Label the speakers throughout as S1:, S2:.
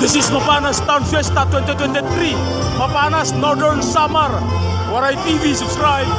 S1: This is Mapanas Town Fiesta 2023. Mapanas Northern Samar. Waray TV, subscribe.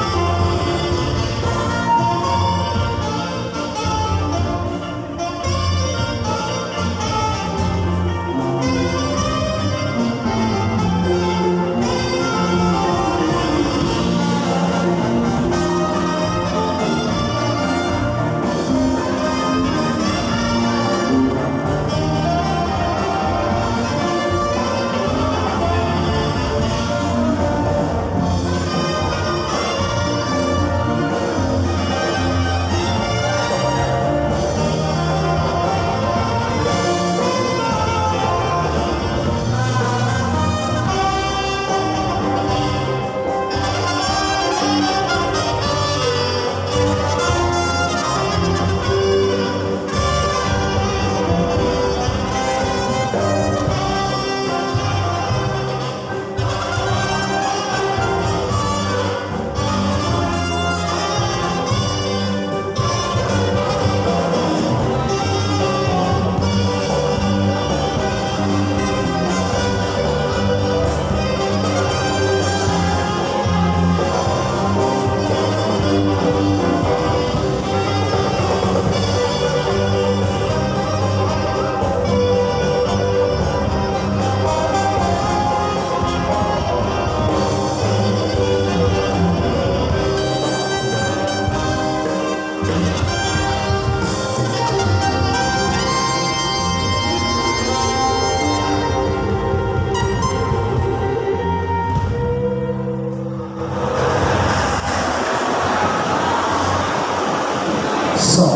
S2: So,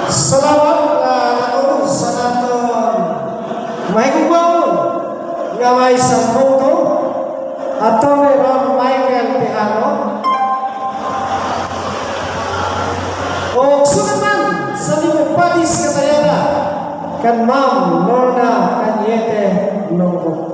S2: salamat na sa naton may gubaw nga may samputo ato mayroon Michael Tejano o sunaman sa limang Padis Katayana kan Ma'am Lorna Cañete Longo.